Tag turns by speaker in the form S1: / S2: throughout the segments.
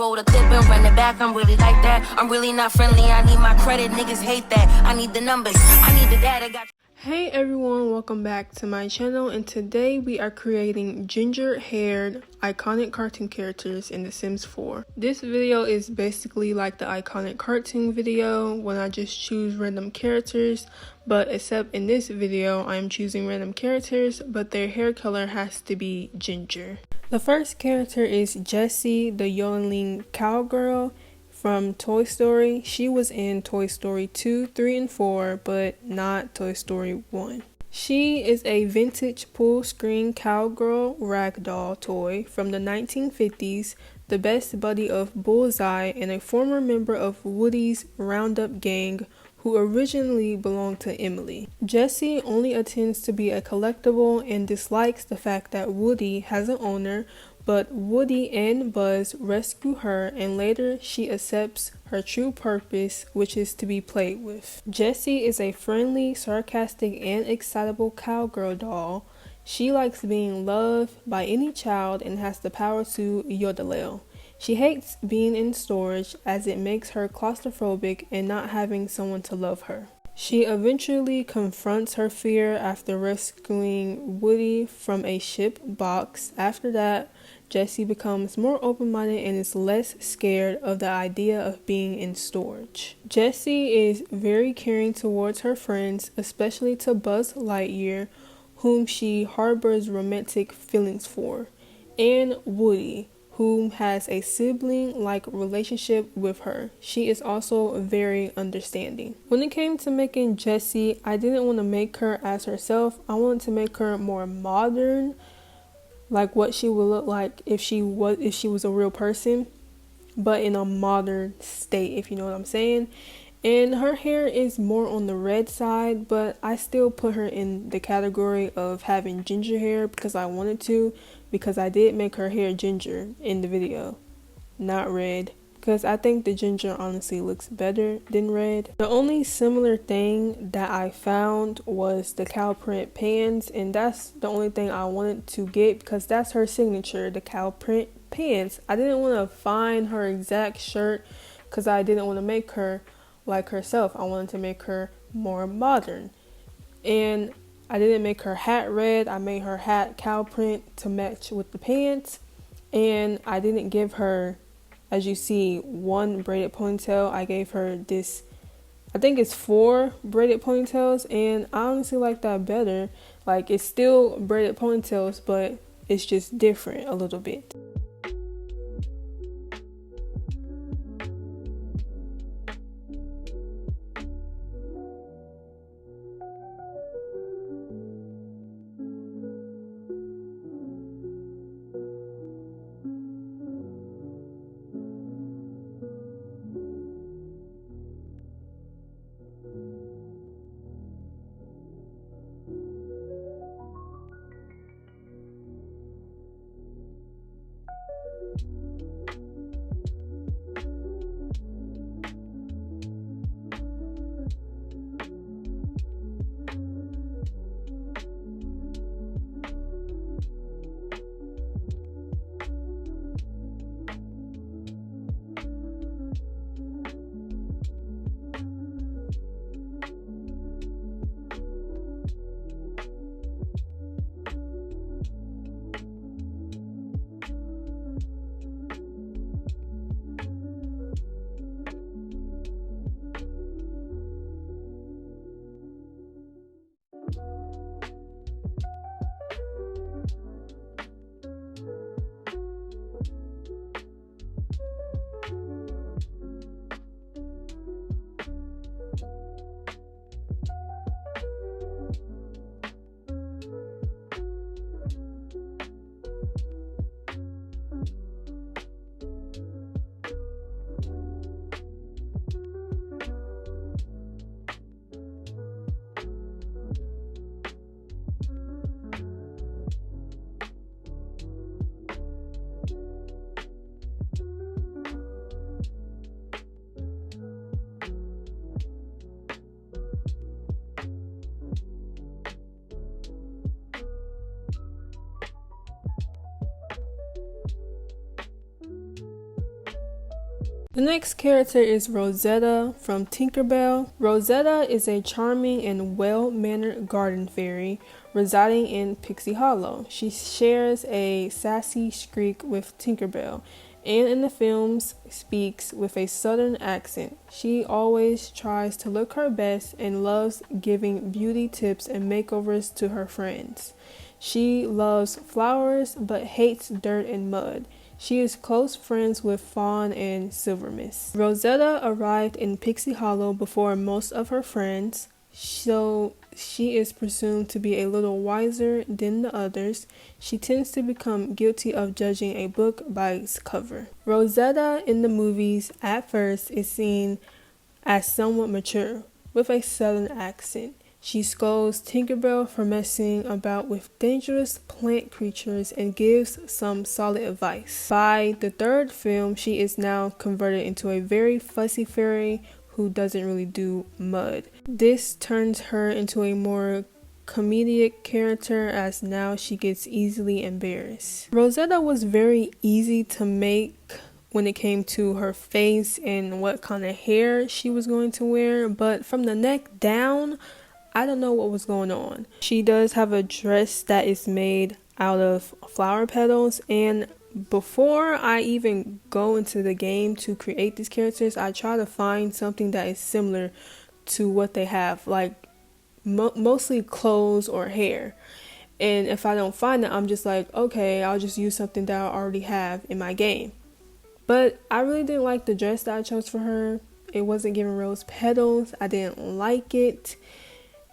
S1: roll the clip and run it back. I'm really like that. I'm really not friendly. I need my credit. Niggas hate that. I need the numbers. I need the data. Got.
S2: Hey everyone, welcome back to my channel, and today we are creating ginger-haired iconic cartoon characters in The Sims 4. This video is basically like the iconic cartoon video when I just choose random characters, but except in this video I am choosing random characters, but their hair color has to be ginger. The first character is Jessie, the yodeling cowgirl from Toy Story. She was in Toy Story 2, 3, and 4, but not Toy Story 1. She is a vintage full-screen cowgirl ragdoll toy from the 1950s, the best buddy of Bullseye, and a former member of Woody's Roundup gang who originally belonged to Emily. Jessie only intends to be a collectible and dislikes the fact that Woody has an owner, but Woody and Buzz rescue her, and later she accepts her true purpose, which is to be played with. Jessie is a friendly, sarcastic, and excitable cowgirl doll. She likes being loved by any child and has the power to yodel. She hates being in storage as it makes her claustrophobic and not having someone to love her. She eventually confronts her fear after rescuing Woody from a ship box. After that, Jessie becomes more open-minded and is less scared of the idea of being in storage. Jessie is very caring towards her friends, especially to Buzz Lightyear, whom she harbors romantic feelings for, and Woody, whom has a sibling-like relationship with her. She is also very understanding. When it came to making Jessie, I didn't want to make her as herself. I wanted to make her more modern, like what she would look like if she was a real person, but in a modern state, if you know what I'm saying. And her hair is more on the red side, but I still put her in the category of having ginger hair because I wanted to, because I did make her hair ginger in the video, not red, because I think the ginger honestly looks better than red. The only similar thing that I found was the cow print pants, and that's the only thing I wanted to get because that's her signature, the cow print pants. I didn't want to find her exact shirt because I didn't want to make her like herself. I wanted to make her more modern, and I didn't make her hat red. I made her hat cow print to match with the pants, and I didn't give her, as you see, one braided ponytail. I gave her this, I think it's 4 braided ponytails, and I honestly like that better. Like, it's still braided ponytails, but it's just different a little bit. The next character is Rosetta from Tinkerbell. Rosetta is a charming and well-mannered garden fairy residing in Pixie Hollow. She shares a sassy streak with Tinkerbell, and in the films speaks with a southern accent. She always tries to look her best and loves giving beauty tips and makeovers to her friends. She loves flowers but hates dirt and mud. She is close friends with Fawn and Silvermist. Rosetta arrived in Pixie Hollow before most of her friends, so she is presumed to be a little wiser than the others. She tends to become guilty of judging a book by its cover. Rosetta in the movies at first is seen as somewhat mature, with a southern accent. She scolds Tinkerbell for messing about with dangerous plant creatures and gives some solid advice. By the third film, she is now converted into a very fussy fairy who doesn't really do mud. This turns her into a more comedic character as now she gets easily embarrassed. Rosetta was very easy to make when it came to her face and what kind of hair she was going to wear, but from the neck down, I don't know what was going on. She does have a dress that is made out of flower petals, and before I even go into the game to create these characters, I try to find something that is similar to what they have, like mostly clothes or hair. And if I don't find it, I'm just like, okay, I'll just use something that I already have in my game. But I really didn't like the dress that I chose for her. It wasn't giving rose petals. I didn't like it.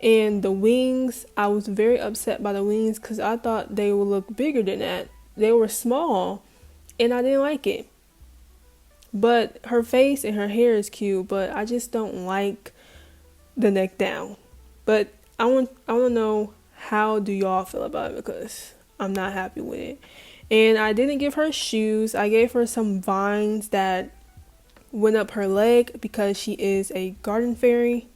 S2: And the wings, I was very upset by the wings because I thought they would look bigger than that. They were small and I didn't like it. But her face and her hair is cute, but I just don't like the neck down. But I want to know, how do y'all feel about it, because I'm not happy with it. And I didn't give her shoes. I gave her some vines that went up her leg because she is a garden fairy.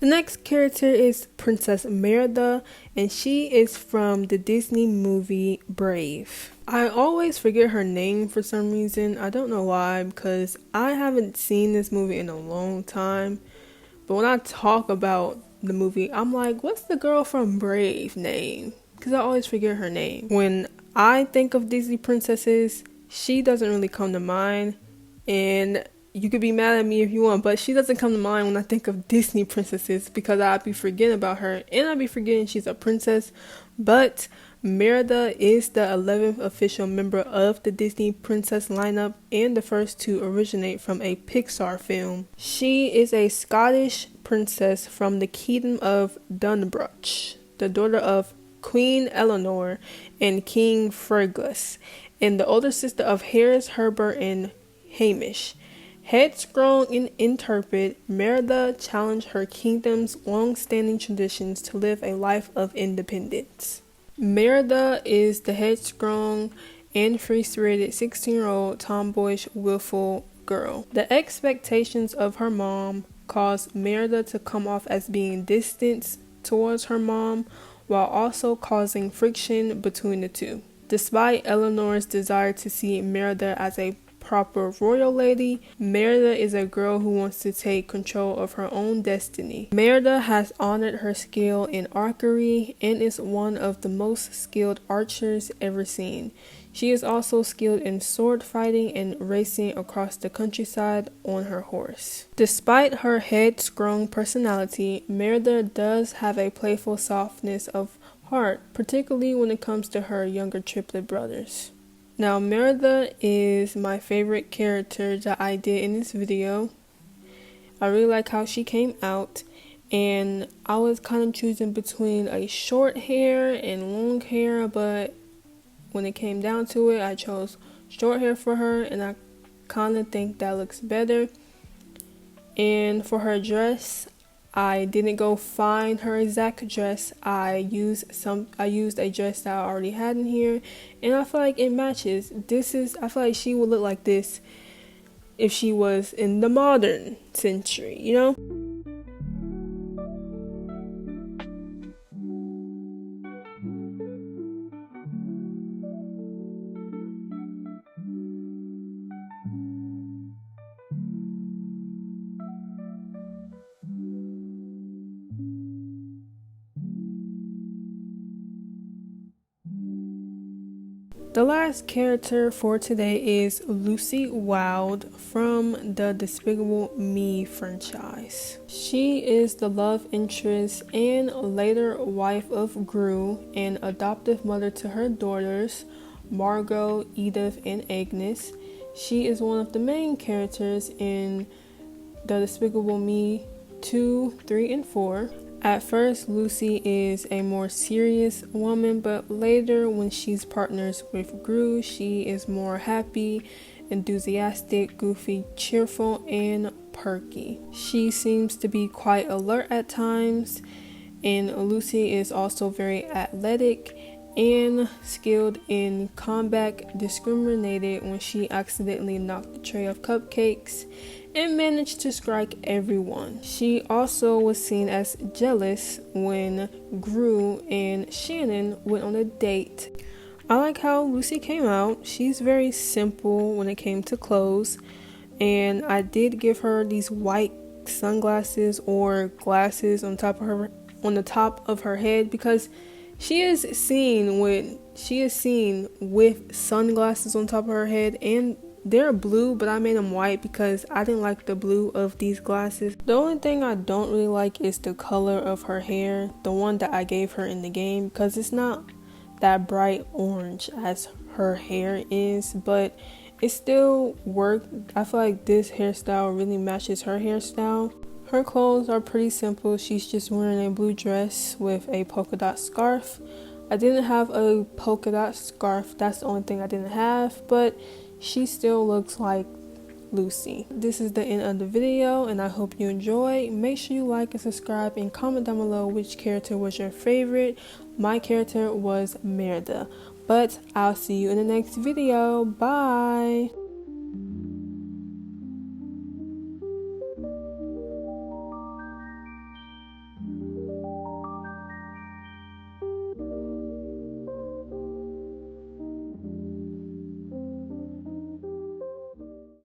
S2: The next character is Princess Merida, and she is from the Disney movie Brave. I always forget her name for some reason. I don't know why, because I haven't seen this movie in a long time. But when I talk about the movie, I'm like, what's the girl from Brave name? Because I always forget her name. When I think of Disney princesses, she doesn't really come to mind. and you could be mad at me if you want, but she doesn't come to mind when I think of Disney princesses because I'd be forgetting about her and I'd be forgetting she's a princess. But Merida is the 11th official member of the Disney princess lineup and the first to originate from a Pixar film. She is a Scottish princess from the Kingdom of Dunbruch, the daughter of Queen Eleanor and King Fergus, and the older sister of Harris, Herbert, and Hamish. Headstrong and intrepid, Merida challenged her kingdom's long-standing traditions to live a life of independence. Merida is the headstrong and free-spirited 16-year-old tomboyish, willful girl. The expectations of her mom caused Merida to come off as being distant towards her mom, while also causing friction between the two. Despite Eleanor's desire to see Merida as a proper royal lady, Merida is a girl who wants to take control of her own destiny. Merida has honored her skill in archery and is one of the most skilled archers ever seen. She is also skilled in sword fighting and racing across the countryside on her horse. Despite her headstrong personality, Merida does have a playful softness of heart, particularly when it comes to her younger triplet brothers. Now, Merida is my favorite character that I did in this video. I really like how she came out, and I was kind of choosing between a short hair and long hair, but when it came down to it, I chose short hair for her, and I kind of think that looks better. And for her dress, I didn't go find her exact dress. I used a dress that I already had in here, and I feel like it matches. I feel like she would look like this if she was in the modern century, you know? The last character for today is Lucy Wilde from the Despicable Me franchise. She is the love interest and later wife of Gru and adoptive mother to her daughters, Margot, Edith, and Agnes. She is one of the main characters in the Despicable Me 2, 3, and 4. At first, Lucy is a more serious woman, but later when she's partners with Gru, she is more happy, enthusiastic, goofy, cheerful, and perky. She seems to be quite alert at times, and Lucy is also very athletic and skilled in combat, discriminated when she accidentally knocked a tray of cupcakes and managed to strike everyone. She also was seen as jealous when Gru and Shannon went on a date. I like how Lucy came out. She's very simple when it came to clothes, and I did give her these white sunglasses or glasses on the top of her head because she is seen with sunglasses on top of her head, and they're blue, but I made them white because I didn't like the blue of these glasses. The only thing I don't really like is the color of her hair, the one that I gave her in the game, because it's not that bright orange as her hair is, but it still worked. I feel like this hairstyle really matches her hairstyle. Her clothes are pretty simple. She's just wearing a blue dress with a polka dot scarf. I didn't have a polka dot scarf. That's the only thing I didn't have, but she still looks like Lucy. This is the end of the video, and I hope you enjoy. Make sure you like and subscribe and comment down below which character was your favorite. My character was Merida, but I'll see you in the next video. Bye.